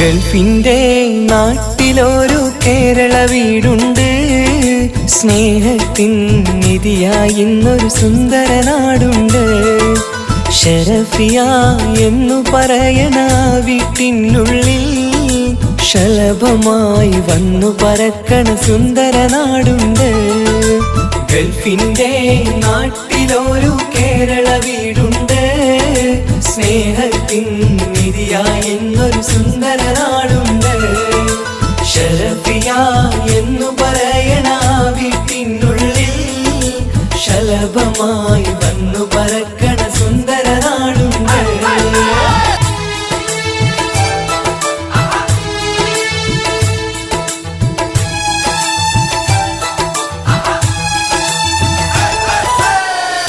ഗൾഫിന്റെ നാട്ടിലൊരു കേരള വീടുണ്ട്. സ്നേഹത്തിൻ നിധിയായി ഇന്നൊരു സുന്ദര നാടുണ്ട്. ഷറഫിയ എന്നു പറയണ വീട്ടിനുള്ളിൽ ശലഭമായി വന്നു പറക്കണ സുന്ദര നാടുണ്ട്. ഗൾഫിന്റെ നാട്ടിലൊരു കേരള വീടുണ്ട്. സ്നേഹത്തിൻ നിധിയായി ഇന്നൊരു സുന്ദര നാടുണ്ട്. ഷറഫിയ എന്നു പറയണ വീട്ടിനുള്ളിൽ ശലഭമായി വന്നു പറക്കണ സുന്ദര നാടുണ്ട്.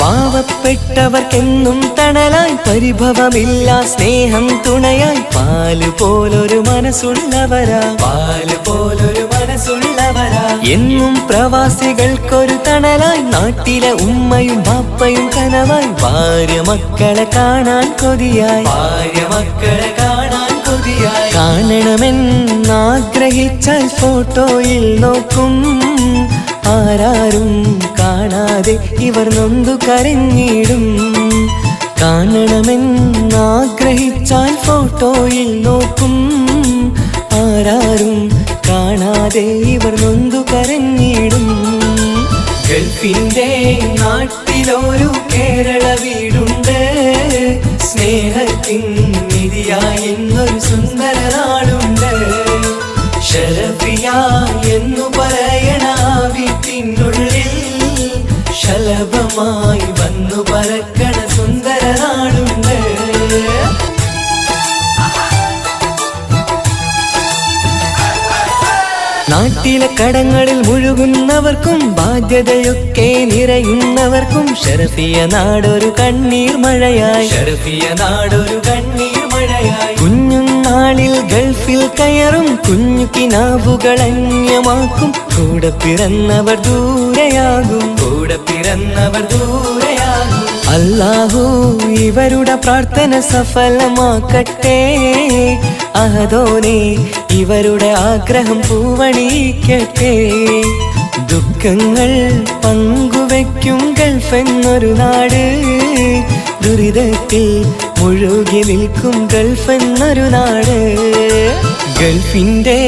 പാവപ്പെട്ടവർക്കെന്നും തണലായി, പരിഭവമില്ല സ്നേഹം തുണയായി, പാല് പോലൊരു മനസ്സുള്ളവരാ, പാല് പോലൊരു മനസ്സുള്ളവരാ. എന്നും പ്രവാസികൾക്കൊരു തണലായി, നാട്ടിലെ ഉമ്മയും ബാപ്പയും കനവായി, ഭാര്യ മക്കളെ കാണാൻ കൊതിയായി, ഭാര്യ മക്കളെ കാണാൻ കൊതിയായി. കാണണമെന്നാഗ്രഹിച്ചാൽ ഫോട്ടോയിൽ നോക്കും, ആരാരും കാണാതെ ഇവർ നൊന്തു കരഞ്ഞിടും. കാണണമെന്നാഗ്രഹിച്ചാൽ ഫോട്ടോയിൽ നോക്കും, ആരാരും കാണാതെ ഇവർ നൊന്തു കരഞ്ഞിടും. ഗൾഫിന്റെ നാട്ടിലൊരു കേരള വീടുണ്ട്. സ്നേഹത്തിൻ നിധിയായി ഇന്നൊരു സുന്ദര നാടുണ്ട്. ഷറഫിയ എന്നു പറയണ വീട്ടിനുള്ളിൽ ശലഭമായി വന്നു പറക്കണ സുന്ദര നാടുണ്ട്. നാട്ടിലെ കടങ്ങളിൽ മുഴുകുന്നവർക്കും ബാധ്യതയൊക്കെ നിറയുന്നവർക്കും ഷറഫിയ നാടൊരു കണ്ണീർ മഴയായി, ഷറഫിയ നാടൊരു കണ്ണീർ മഴയായി. കുഞ്ഞുനാളിൽ ഗൾഫിൽ കയറും കുഞ്ഞു കിനാവുകൾ അന്യമാക്കും, കൂടെ പിറന്നവർ ദൂരെയാകും, കൂടെ പിറന്നവർ ദൂരെയാകും. അല്ലാഹു ഇവരുടെ പ്രാർത്ഥന സഫലമാക്കട്ടെ. അഹദോനെ ഇവരുടെ ആഗ്രഹം പൂവണിക്കട്ടെ. ദുഃഖങ്ങൾ പങ്കുവെക്കും ഗൾഫ് എന്നൊരു നാട്, ദുരിതത്തിൽ മുഴുകി നിൽക്കും ഗൾഫ് എന്നൊരു നാട്. ഗൾഫിന്റെ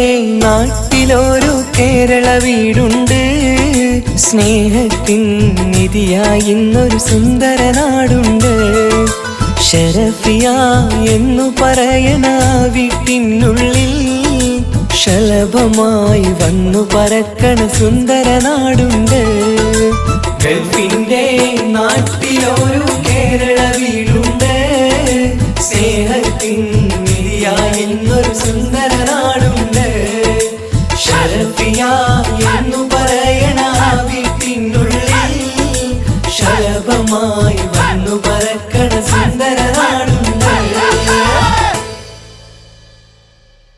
നാട്ടിലൊരു കേരള വീടുണ്ട്. സ്നേഹത്തിൻ നിധിയായി ഇന്നൊരു സുന്ദര നാടുണ്ട്. ഷറഫിയ എന്നു പറയണ വീട്ടിനുള്ളിൽ ശലഭമായി വന്നു പറക്കണ സുന്ദര നാടുണ്ട്. ഗൾഫിന്റെ നാട്ടിലൊരു കേരള വീടുണ്ട്. സ്നേഹത്തിൻ നിധിയായി ഇന്നൊരു സുന്ദര നാടുണ്ട്. ഷറഫിയ എന്നു പറയണ വീട്ടിനുള്ളിൽ ശലഭമായി വന്നു പറക്കണ സുന്ദര